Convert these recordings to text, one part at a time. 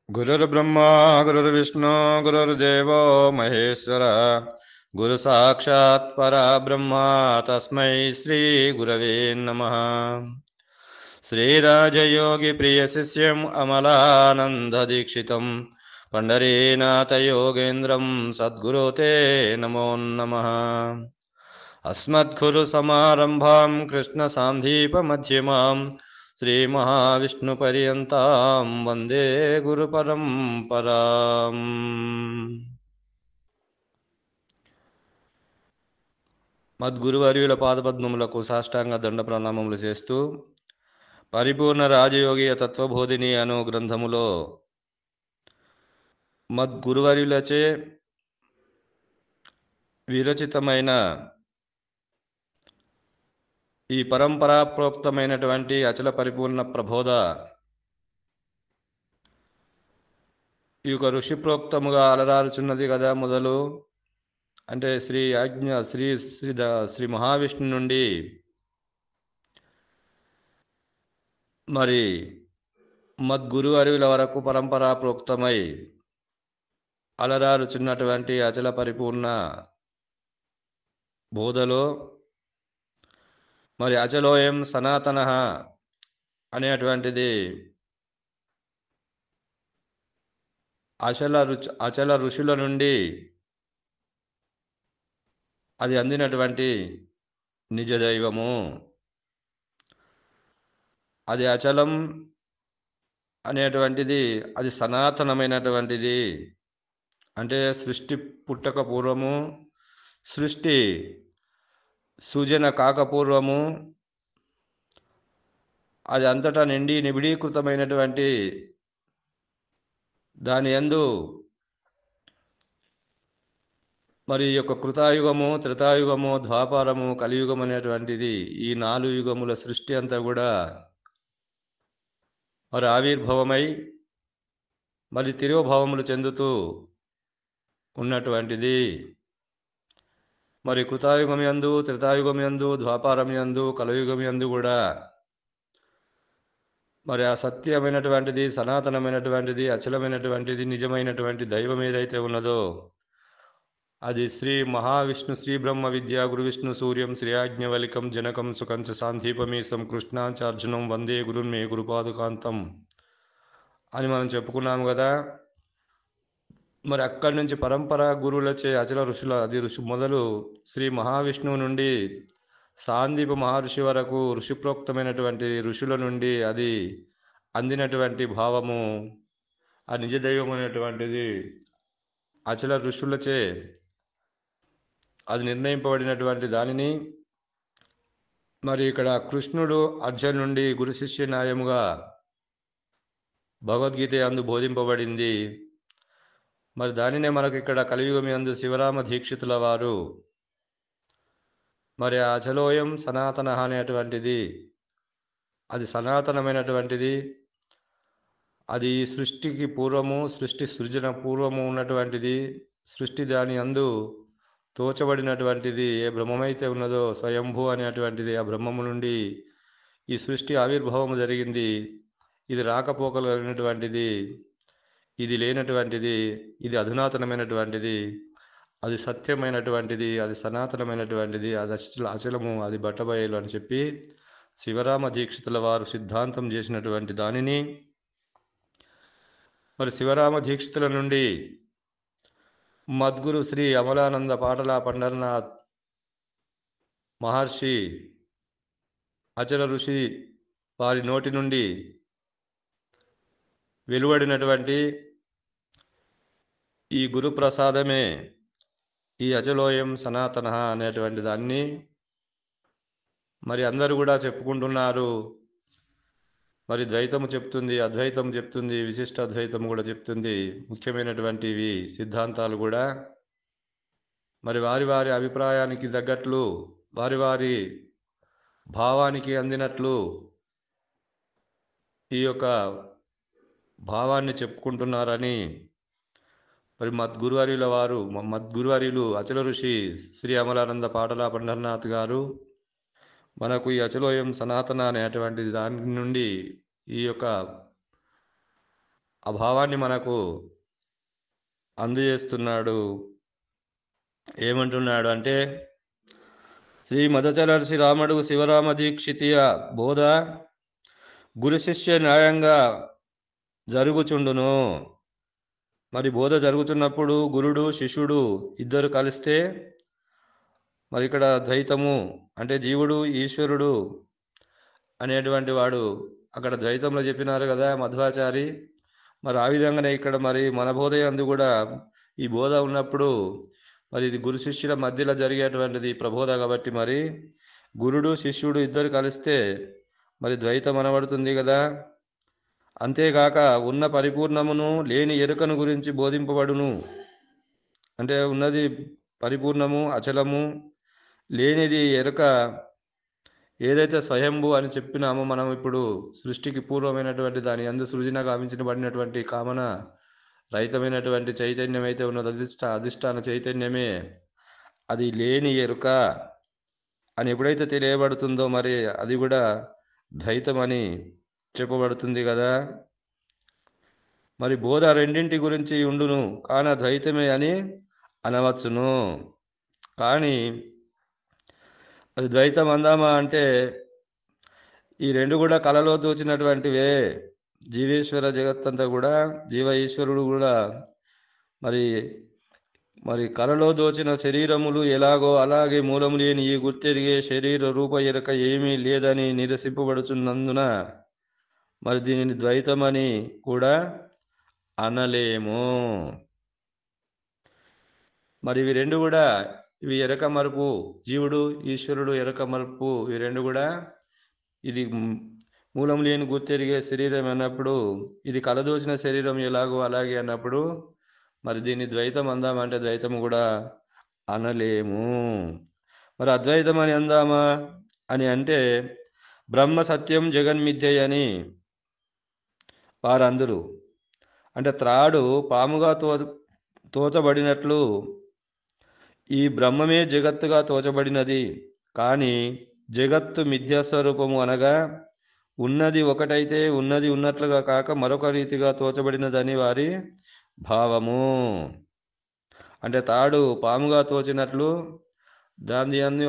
गुरुर्ब्रह्मा गुरुर्विष्णु गुरुर्देवो महेश्वर गुरु साक्षात् परब्रह्म तस्मै श्री गुरवे नमः। श्रीराजयोगी प्रिय शिष्यम् अमलानंद दीक्षितं पंढरीनाथ योगेन्द्रं सद्गुरु ते नमो नमः। अस्मद्गुरु समारंभां कृष्ण सांदीप मध्यमां श्रीमहाविष्णुपर्यन्तां वन्दे गुरुपरम्पराम्। మద్గురువర్యుల పాదపద్మములకు సాష్టాంగ దండ ప్రణామములు చేస్తూ పరిపూర్ణ రాజయోగియ తత్వబోధిని అను గ్రంథములో మద్గురువర్యులచే విరచితమైన ఈ పరంపరాప్రోక్తమైనటువంటి అచల పరిపూర్ణ ప్రబోధ ఈ యొక్క ఋషిప్రోక్తముగా అలరారుచున్నది కదా. మొదలు అంటే శ్రీ ఆజ్ఞ శ్రీ శ్రీ శ్రీ మహావిష్ణు నుండి మరి మద్గురు అరువుల వరకు పరంపరా ప్రోక్తమై అలరారుచున్నటువంటి అచల పరిపూర్ణ బోధలో మరి అచలోయం సనాతన అనేటువంటిది అచల ఋషుల నుండి అది అందినటువంటి నిజ దైవము. అది అచలం అనేటువంటిది అది సనాతనమైనటువంటిది. అంటే సృష్టి పుట్టక పూర్వము, సృష్టి సృజన కాకపూర్వము అది అంతటా నిండి నిబిడీకృతమైనటువంటి దాని యందు మరి యొక్క కృతాయుగము, త్రేతాయుగము, ద్వాపరము, కలియుగం అనేటువంటిది ఈ 4 యుగముల సృష్టి అంతా కూడా మరి ఆవిర్భవమై మరి తిరోభవములు చెందుతూ ఉన్నటువంటిది. మరి కృతాయుగం యందు, త్రేతాయుగం యందు, ద్వాపరం యందు, కలియుగం యందు కూడా మరి ఆ సత్యమైనటువంటిది, సనాతనమైనటువంటిది, అచలమైనటువంటిది, నిజమైనటువంటి దైవం ఏదైతే ఉన్నదో అది శ్రీ మహావిష్ణు శ్రీ బ్రహ్మ విద్యా గురు విష్ణు సూర్యం శ్రీ ఆజ్ఞవలికం జనకం సుకంచ సాందీపమీసం కృష్ణాచార్జునం వందే గురున్మే గురుపాదుకాంతం అని మనం చెప్పుకున్నాము కదా. మరి అక్కడి నుంచి పరంపర గురువులచే అచల ఋషుల అది ఋషి మొదలు శ్రీ మహావిష్ణువు నుండి సాందీప మహర్షి వరకు ఋషిప్రోక్తమైనటువంటి ఋషుల నుండి అది అందినటువంటి భావము ఆ నిజ దైవం అనేటువంటిది అచల ఋషులచే అది నిర్ణయింపబడినటువంటి దానిని మరి ఇక్కడ కృష్ణుడు అర్జున్ నుండి గురు శిష్య న్యాయముగా భగవద్గీత యందు బోధింపబడింది. మరి దానినే మనకు ఇక్కడ కలియుగం యందు శివరామ దీక్షితుల వారు మరి అచలోయం సనాతన అనేటువంటిది అది సనాతనమైనటువంటిది. అది సృష్టికి పూర్వము, సృష్టి సృజన పూర్వము ఉన్నటువంటిది. సృష్టి దాని యందు తోచబడినటువంటిది. ఏ బ్రహ్మమైతే ఉన్నదో స్వయంభూ అనేటువంటిది ఆ బ్రహ్మము నుండి ఈ సృష్టి ఆవిర్భావము జరిగింది. ఇది రాకపోకలైనటువంటిది, ఇది లేనటువంటిది, ఇది అధునాతనమైనటువంటిది, అది సత్యమైనటువంటిది, అది సనాతనమైనటువంటిది, అది అచలము, అది బట్టబయలు అని చెప్పి శివరామ దీక్షితుల వారు సిద్ధాంతం చేసినటువంటి దానిని మరి శివరామ దీక్షితుల నుండి మద్గురు శ్రీ అమలానంద పాటల పండరనాథ్ మహర్షి అచల ఋషి వారి నోటి నుండి వెలువడినటువంటి ఈ గురుప్రసాదమే ఈ అచలోయం సనాతన అనేటువంటి దాన్ని మరి అందరూ కూడా చెప్పుకుంటున్నారు. మరి ద్వైతము చెప్తుంది, అద్వైతం చెప్తుంది, విశిష్ట అద్వైతం కూడా చెప్తుంది. ముఖ్యమైనటువంటివి సిద్ధాంతాలు కూడా మరి వారి వారి అభిప్రాయానికి తగ్గట్లు, వారి వారి భావానికి అందినట్లు ఈ యొక్క భావాన్ని చెప్పుకుంటున్నారని మరి మద్గురువర్యుల వారు మద్గురువర్యులు అచల ఋషి శ్రీ అమలానంద పాటల పండరనాథ్ గారు మనకు ఈ అచలోయం సనాతన అనేటువంటి దాని నుండి ఈ యొక్క ఆ భావాన్ని మనకు అందజేస్తున్నాడు. ఏమంటున్నాడు అంటే, శ్రీ మదచలర్షి రాముడు శివరామ దీక్షితియ బోధ గురు శిష్య న్యాయంగా జరుగుచుండును. మరి బోధ జరుగుతున్నప్పుడు గురుడు శిష్యుడు ఇద్దరు కలిస్తే మరి ఇక్కడ ద్వైతము అంటే జీవుడు ఈశ్వరుడు అనేటువంటి వాడు అక్కడ ద్వైతంలో చెప్పినారు కదా మధ్వాచారి. మరి ఆ విధంగానే ఇక్కడ మరి మన బోధ యందు కూడా ఈ బోధ ఉన్నప్పుడు మరి ఇది గురు శిష్యుల మధ్యలో జరిగేటువంటిది ప్రబోధ కాబట్టి మరి గురుడు శిష్యుడు ఇద్దరు కలిస్తే మరి ద్వైతం అనబడుతుంది కదా. అంతేగాక ఉన్న పరిపూర్ణమును లేని ఎరుకను గురించి బోధింపబడును. అంటే ఉన్నది పరిపూర్ణము అచలము, లేనిది ఎరుక ఏదైతే స్వయంభూ అని చెప్పినామో మనం ఇప్పుడు సృష్టికి పూర్వమైనటువంటి దాని అందు సృజన గావించబడినటువంటి కామన రహితమైనటువంటి చైతన్యం అయితే ఉన్నది అధిష్టాన చైతన్యమే అది లేని ఎరుక అని ఎప్పుడైతే తెలియబడుతుందో మరి అది కూడా ద్వైతం అని చెప్పబడుతుంది కదా. మరి బోధ రెండింటి గురించి ఉండును కాన ద్వైతమే అని అనవచ్చును. కానీ అది ద్వైతం అందామా అంటే ఈ రెండు కూడా కలలో దోచినటువంటివే. జీవేశ్వర జగత్తంతా కూడా జీవ ఈశ్వరుడు కూడా మరి మరి కలలో దోచిన శరీరములు ఎలాగో అలాగే మూలము లేని ఈ గుర్తెరిగే శరీర రూప ఎరక ఏమీ లేదని నిరసింపబడుతున్నందున మరి దీనిని ద్వైతమని కూడా అనలేము. మరి ఇవి రెండు కూడా ఇవి ఎరక మరుపు, జీవుడు ఈశ్వరుడు ఎరక మరుపు, ఇవి రెండు కూడా ఇది మూలం లేని గుర్తెరిగే శరీరం అన్నప్పుడు ఇది కలదోచిన శరీరం ఎలాగో అలాగే అన్నప్పుడు మరి దీన్ని ద్వైతం అందామంటే ద్వైతం కూడా అనలేము. మరి అద్వైతం అని అందామా అని అంటే బ్రహ్మ సత్యం జగన్మిథ్య అని వారందరూ అంటే త్రాడు పాముగా తోచబడినట్లు ఈ బ్రహ్మమే జగత్తుగా తోచబడినది. కానీ జగత్తు మిథ్యాస్వరూపము అనగా ఉన్నది ఒకటైతే ఉన్నది ఉన్నట్లుగా కాక మరొక రీతిగా తోచబడినదని వారి భావము. అంటే తాడు పాముగా తోచినట్లు దాని అన్ని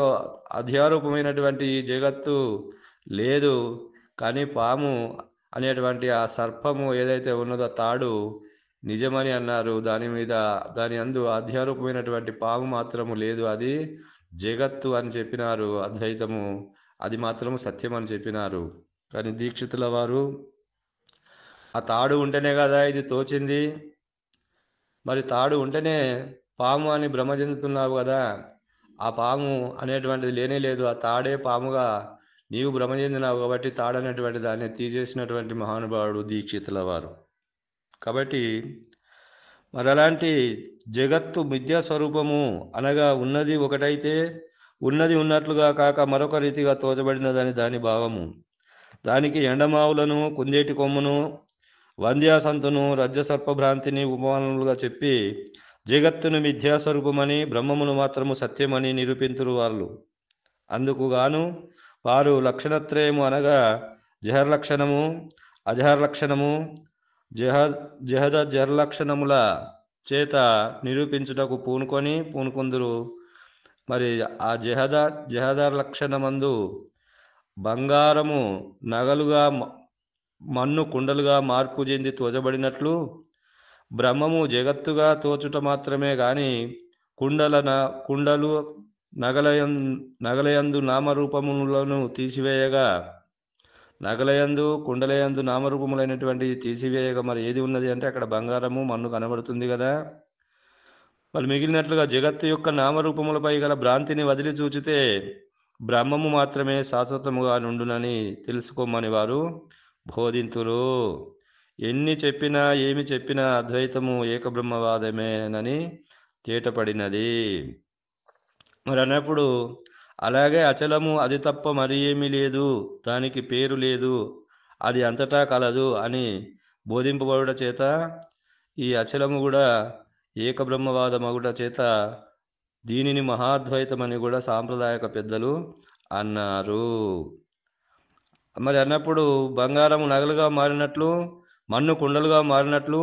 అధ్యారూపమైనటువంటి జగత్తు లేదు, కానీ పాము అనేటువంటి ఆ సర్పము ఏదైతే ఉన్నదో తాడు నిజమని అన్నారు. దాని అందు అధ్యారూపమైనటువంటి పాము మాత్రము లేదు, అది జగత్తు అని చెప్పినారు. అద్వైతము అది మాత్రము సత్యం అని చెప్పినారు. కానీ దీక్షితుల వారు ఆ తాడు ఉంటేనే కదా ఇది తోచింది, మరి తాడు ఉంటేనే పాము అని భ్రమ చెందుతున్నావు కదా, ఆ పాము అనేటువంటిది లేనే లేదు, ఆ తాడే పాముగా నీవు భ్రమ చెందినావు కాబట్టి తాడు అనేటువంటి దాన్ని తీసేసినటువంటి మహానుభావుడు దీక్షితుల వారు. కాబట్టి మరి అలాంటి జగత్తు మిథ్యా స్వరూపము అనగా ఉన్నది ఒకటైతే ఉన్నది ఉన్నట్లుగా కాక మరొక రీతిగా తోచబడినదని దాని భావము. దానికి ఎండమావులను కుందేటి కొమ్మును వంద్యాసంతును రజ్జసర్పభ్రాంతిని ఉపమానములుగా చెప్పి జగత్తును మిథ్యాస్వరూపమని బ్రహ్మమును మాత్రము సత్యమని నిరూపింతురు వాళ్ళు. అందుకుగాను వారు లక్షణత్రయము అనగా జహర్లక్షణము అజహర్లక్షణము జహద జర్లక్షణముల చేత నిరూపించుటకు పూనుకొందురు. మరి ఆ జహదర్ లక్షణమందు బంగారము నగలుగా మన్ను కుండలుగా మార్పు చెంది తోచబడినట్లు బ్రహ్మము జగత్తుగా తోచుట మాత్రమే గాని కుండలు నగలయందు నామరూపములను తీసివేయగా నగలయందు కుండలయందు నామరూపములైనటువంటి తీసివేయగా మరి ఏది ఉన్నది అంటే అక్కడ బంగారము మన్ను కనబడుతుంది కదా. మరి మిగిలినట్లుగా జగత్తు యొక్క నామరూపములపై గల భ్రాంతిని వదిలి చూచితే బ్రహ్మము మాత్రమే శాశ్వతముగా నుండునని తెలుసుకోమని వారు బోధింతురు. ఎన్ని చెప్పినా ఏమి చెప్పినా అద్వైతము ఏకబ్రహ్మవాదమేనని తేటపడినది. మరి అన్నప్పుడు అలాగే అచలము అది తప్ప మరి ఏమీ లేదు, దానికి పేరు లేదు, అది అంతటా కలదు అని బోధింపబడుట చేత ఈ అచలము కూడా ఏకబ్రహ్మవాదమగుట చేత దీనిని మహాద్వైతమని కూడా సాంప్రదాయక పెద్దలు అన్నారు. మరి అన్నప్పుడు బంగారము నగలుగా మారినట్లు మన్ను కుండలుగా మారినట్లు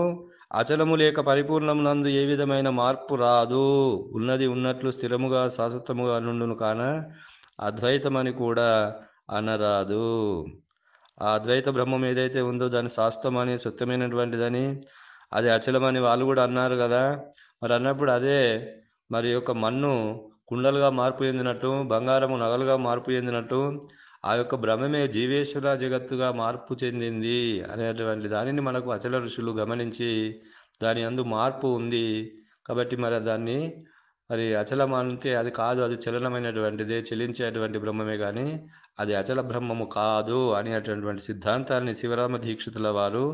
అచలము లేక పరిపూర్ణమునందు ఏ విధమైన మార్పు రాదు. ఉన్నది ఉన్నట్లు స్థిరముగా శాశ్వతముగా నుండును కాన అద్వైతమని కూడా అనరాదు. ఆ అద్వైత బ్రహ్మం ఏదైతే ఉందో దాని శాశ్వతమని సత్యమైనటువంటిదని అది అచలమని వాళ్ళు కూడా అన్నారు కదా. మరి అన్నప్పుడు అదే మరి యొక్క మన్ను కుండలుగా మార్పు చెందినట్టు, బంగారము నగలుగా మార్పు చెందినట్టు ఆ యొక్క బ్రహ్మమే జీవేశ్వర జగత్తుగా మార్పు చెందింది అనేటువంటి దానిని మనకు అచల ఋషులు గమనించి దాని అందు మార్పు ఉంది కాబట్టి మరి దాన్ని మరి అచలం అంటే అది కాదు, అది చలనమైనటువంటిదే, చలించేటువంటి బ్రహ్మమే కానీ అది అచల బ్రహ్మము కాదు అనేటటువంటి సిద్ధాంతాన్ని శివరామ దీక్షితుల వారు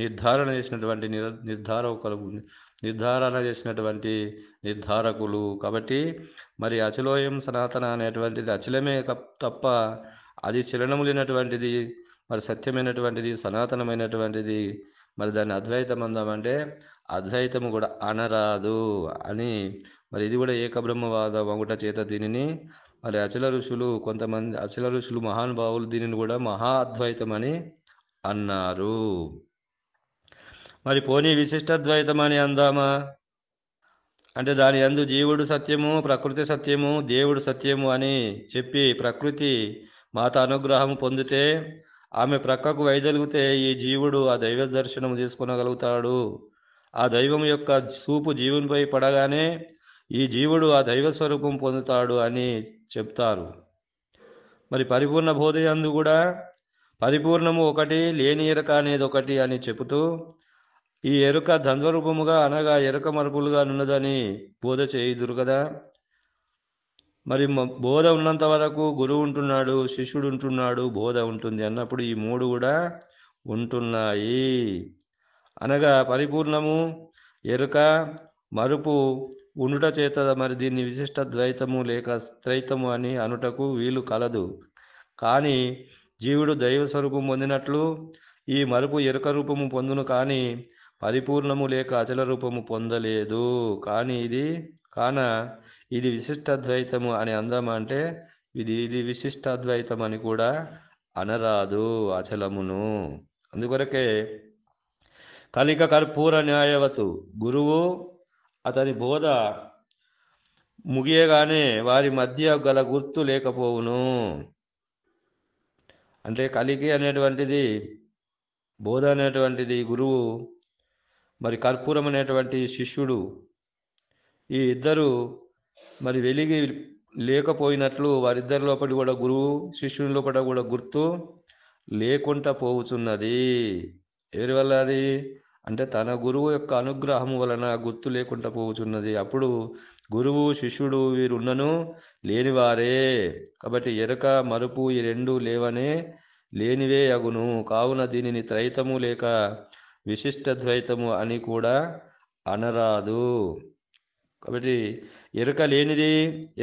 నిర్ధారణ చేసినటువంటి నిర్ధారణ చేసినటువంటి నిర్ధారకులు. కాబట్టి మరి అచలోయం సనాతన అనేటువంటిది అచలమే తప్ప అది చలనము లేనటువంటిది, మరి సత్యమైనటువంటిది, సనాతనమైనటువంటిది. మరి దాన్ని అద్వైతం అందామంటే అద్వైతము కూడా అనరాదు అని మరి ఇది కూడా ఏకబ్రహ్మవాదం ఒకట చేత దీనిని మరి అచల ఋషులు కొంతమంది అచల ఋషులు మహానుభావులు దీనిని కూడా మహా అద్వైతం అని అన్నారు. మరి పోనీ విశిష్టాద్వైతం అని అందామా అంటే దాని యందు జీవుడు సత్యము, ప్రకృతి సత్యము, దేవుడు సత్యము అని చెప్పి ప్రకృతి మాత అనుగ్రహం పొందితే ఆమె ప్రక్కకు వైదొలిగితే ఈ జీవుడు ఆ దైవ దర్శనం చేసుకొనగలుగుతాడు. ఆ దైవం యొక్క చూపు జీవునిపై పడగానే ఈ జీవుడు ఆ దైవ స్వరూపం పొందుతాడు అని చెప్తారు. మరి పరిపూర్ణ బోధయందు కూడా పరిపూర్ణము ఒకటి, లేని ఎరుక అనేది ఒకటి అని చెబుతూ ఈ ఎరుక ద్వంద్వరూపముగా అనగా ఎరుక మరుపులుగా ఉన్నదని బోధ చేయుదురు కదా. మరి బోధ ఉన్నంత వరకు గురువు ఉంటున్నాడు, శిష్యుడు ఉంటున్నాడు, బోధ ఉంటుంది అన్నప్పుడు ఈ మూడు కూడా ఉంటున్నాయి. అనగా పరిపూర్ణము, ఎరుక, మరుపు ఉండుట చేత మరి దీన్ని విశిష్ట ద్వైతము లేక త్రైతము అని అనుటకు వీలు కలదు. కానీ జీవుడు దైవ స్వరూపం పొందినట్లు ఈ మరుపు ఎరుక రూపము పొందును, కానీ పరిపూర్ణము లేక అచల రూపము పొందలేదు. కానీ ఇది విశిష్టాద్వైతము అని అందామా అంటే ఇది విశిష్టాద్వైతం అని కూడా అనరాదు అచలమును. అందుకొరకే కలిక కర్పూర న్యాయవతు గురువు అతని బోధ ముగియగానే వారి మధ్య గల గుర్తు లేకపోవును. అంటే కలికి అనేటువంటిది బోధ అనేటువంటిది గురువు, మరి కర్పూరం అనేటువంటి శిష్యుడు, ఈ ఇద్దరు మరి వెలిగి లేకపోయినట్లు వారిద్దరి లోపలి కూడా గురువు శిష్యుని లోపల కూడా గుర్తు లేకుండా పోవుచున్నది. ఎవరి వల్ల అది అంటే తన గురువు యొక్క అనుగ్రహము వలన గుర్తు లేకుండా పోవుచున్నది. అప్పుడు గురువు శిష్యుడు వీరున్నను లేనివారే కాబట్టి ఎరుక మరుపు ఈ రెండు లేనివే అగును. కావున దీనిని త్రైతము లేక విశిష్టద్వైతము అని కూడా అనరాదు. కాబట్టి ఎరుక లేనిది,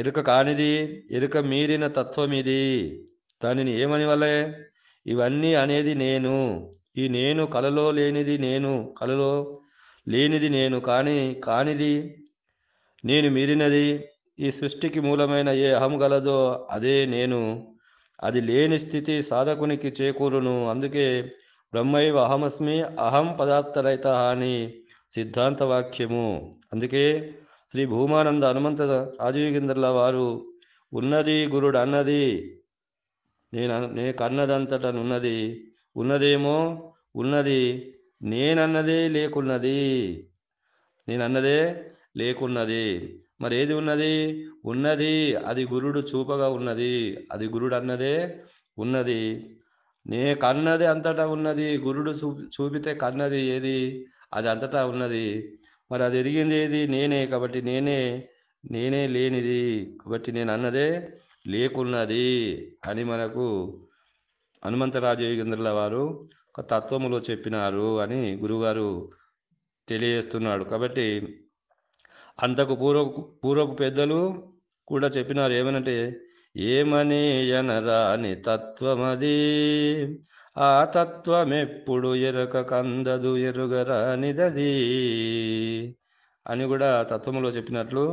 ఎరుక కానిది, ఎరుక మీరిన తత్వం ఇది. దానిని ఏమని వలే ఇవన్నీ అనేది నేను. ఈ నేను కలలో లేనిది నేను, కలలో లేనిది నేను, కానిది నేను మీరినది. ఈ సృష్టికి మూలమైన ఏ అహం గలదో అదే నేను. అది లేని స్థితి సాధకునికి చేకూరును. అందుకే బ్రహ్మైవ అహమస్మి అహం పదార్థరహిత అని సిద్ధాంత వాక్యము. అందుకే శ్రీ భూమానంద హనుమంత రాజయోగేంద్రుల వారు ఉన్నది గురుడు అన్నది నే కన్నదంతటనున్నది, ఉన్నదేమో ఉన్నది నేనన్నదే లేకున్నది. మరి ఏది ఉన్నది అది గురుడు చూపగా ఉన్నది, అది గురుడు అన్నదే ఉన్నది. నే కన్నది అంతటా ఉన్నది, గురుడు చూపితే కన్నది ఏది అది అంతటా ఉన్నది. మరి అది ఎరిగింది ఏది నేనే, కాబట్టి నేనే లేనిది, కాబట్టి నేను అన్నదే లేకున్నది అని మనకు హనుమంతరాజయోగేంద్రుల వారు ఒక తత్వములో చెప్పినారు అని గురువుగారు తెలియజేస్తున్నాడు. కాబట్టి అంతకు పూర్వపు పెద్దలు కూడా చెప్పినారు. ఏమనంటే ఏమని ఎనరాని తత్వమది, ఆ తత్వమెప్పుడు ఎరుక కందదు ఎరుగరానిదది అని కూడా తత్వములో చెప్పినట్లు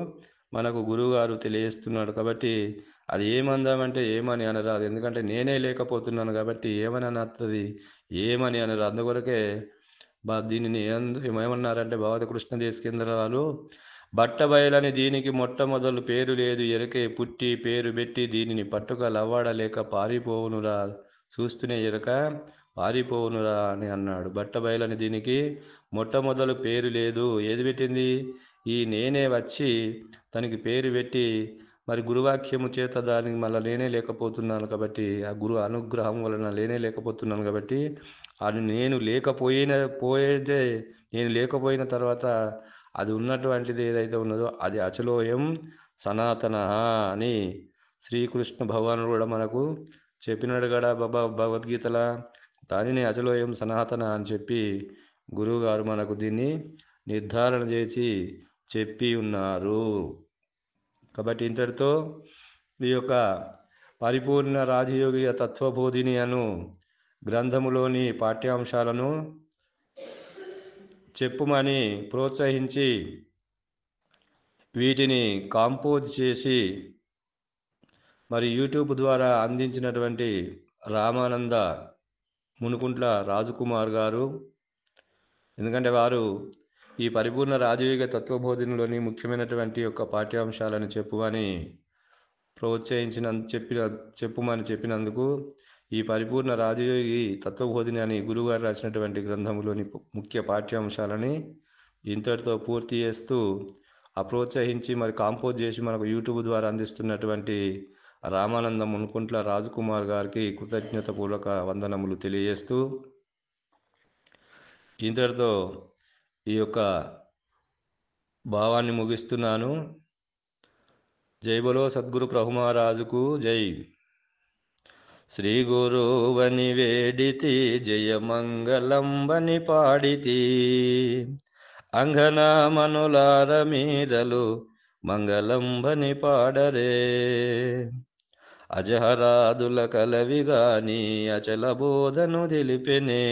మనకు గురువుగారు తెలియజేస్తున్నాడు. కాబట్టి అది ఏమందామంటే ఏమని అనరాదు, ఎందుకంటే నేనే లేకపోతున్నాను కాబట్టి ఏమని అనత్తది, ఏమని అనరాదు. అందుకొరకే దీనిని ఏమన్నారంటే భగవత కృష్ణ దేశకేంద్రాలు బట్టబయలని దీనికి మొట్టమొదలు పేరు లేదు ఎరకే పుట్టి పేరు పెట్టి దీనిని పట్టుక లవ్వాడలేక పారిపోవునురా చూస్తూనే ఎరక పారిపోవునురా అని అన్నాడు. బట్టబయలని దీనికి మొట్టమొదలు పేరు లేదు, ఏది పెట్టింది? ఈ నేనే వచ్చి తనకి పేరు పెట్టి మరి గురువాక్యము చేత దానికి మళ్ళీ లేనే లేకపోతున్నాను కాబట్టి, ఆ గురు అనుగ్రహం వలన లేనే లేకపోతున్నాను కాబట్టి అది నేను పోయేదే, నేను లేకపోయిన తర్వాత అది ఉన్నటువంటిది ఏదైతే ఉన్నదో అది అచలోయం సనాతన అని శ్రీకృష్ణ భగవానుడు కూడా మనకు చెప్పినాడు కదా భగవద్గీతల. దానిని అచలోయం సనాతన అని చెప్పి గురువుగారు మనకు దీన్ని నిర్ధారణ చేసి చెప్పి ఉన్నారు. కాబట్టి ఇంతటితో ఈ యొక్క పరిపూర్ణ రాజయోగి తత్వబోధిని అను గ్రంథములోని పాఠ్యాంశాలను చెప్పుమని ప్రోత్సహించి వీటిని కాంపోజ్ చేసి మరి యూట్యూబ్ ద్వారా అందించినటువంటి రామానంద మునుకుంట్ల రాజకుమార్ గారు, ఎందుకంటే వారు ఈ పరిపూర్ణ రాజయోగ తత్వబోధనలోని ముఖ్యమైనటువంటి యొక్క పాఠ్యాంశాలను చెప్పుమని చెప్పుమని చెప్పినందుకు ఈ పరిపూర్ణ రాజయోగి తత్వబోధిని అని గురువుగారు రాసినటువంటి గ్రంథంలోని ముఖ్య పాఠ్యాంశాలని ఇంతటితో పూర్తి చేస్తూ ప్రోత్సహించి మరి కాంపోజ్ చేసి మనకు యూట్యూబ్ ద్వారా అందిస్తున్నటువంటి రామానందం మునుకుంట్ల రాజకుమార్ గారికి కృతజ్ఞతపూర్వక వందనములు తెలియజేస్తూ ఇంతటితో ఈ యొక్క భావాన్ని ముగిస్తున్నాను. జై బలో సద్గురు ప్రభుమహారాజుకు జై. శ్రీ గురువని వేడితి జయమంగళంబని పాడితి అంగనామనులార మీరలు మంగళంబని పాడరే అజహరాదుల కలవిగాని అచల బోధను తెలిపెనే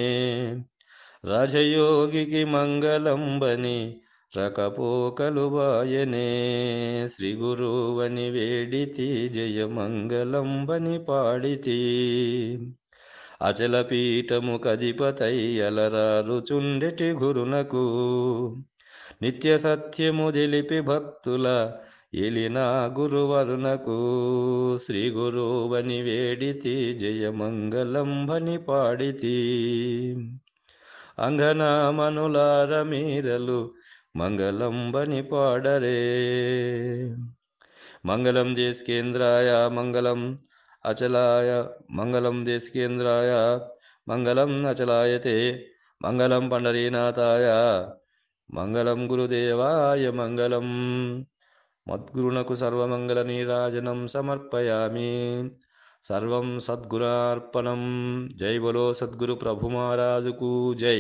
రాజయోగికి మంగళంబని రకపోకలు బాయనే శ్రీ గురువని వేడితి జయమంగళంబని పాడితి అచల పీఠము కధిపతై అలరారు చుండెటి గురునకు నిత్య సత్యము తెలిపి భక్తుల ఎలిన గురువరునకు శ్రీ గురువని వేడితి జయమంగళంబని పాడితి అంగనామనులార మీరలు మంగళంబని పాడరే. మంగళం దేశకేంద్రాయ మంగళం అచలాయ మంగళం దేశకేంద్రాయ మంగళం అచలాయతే మంగళం పండరీనాథాయ మంగళం గురుదేవాయ మంగళం. మద్గురునకు సర్వమంగళ నీరాజనం సమర్పయామి. సర్వం సద్గురార్పణం. జై బలో సద్గురు ప్రభు మహారాజుకు జై.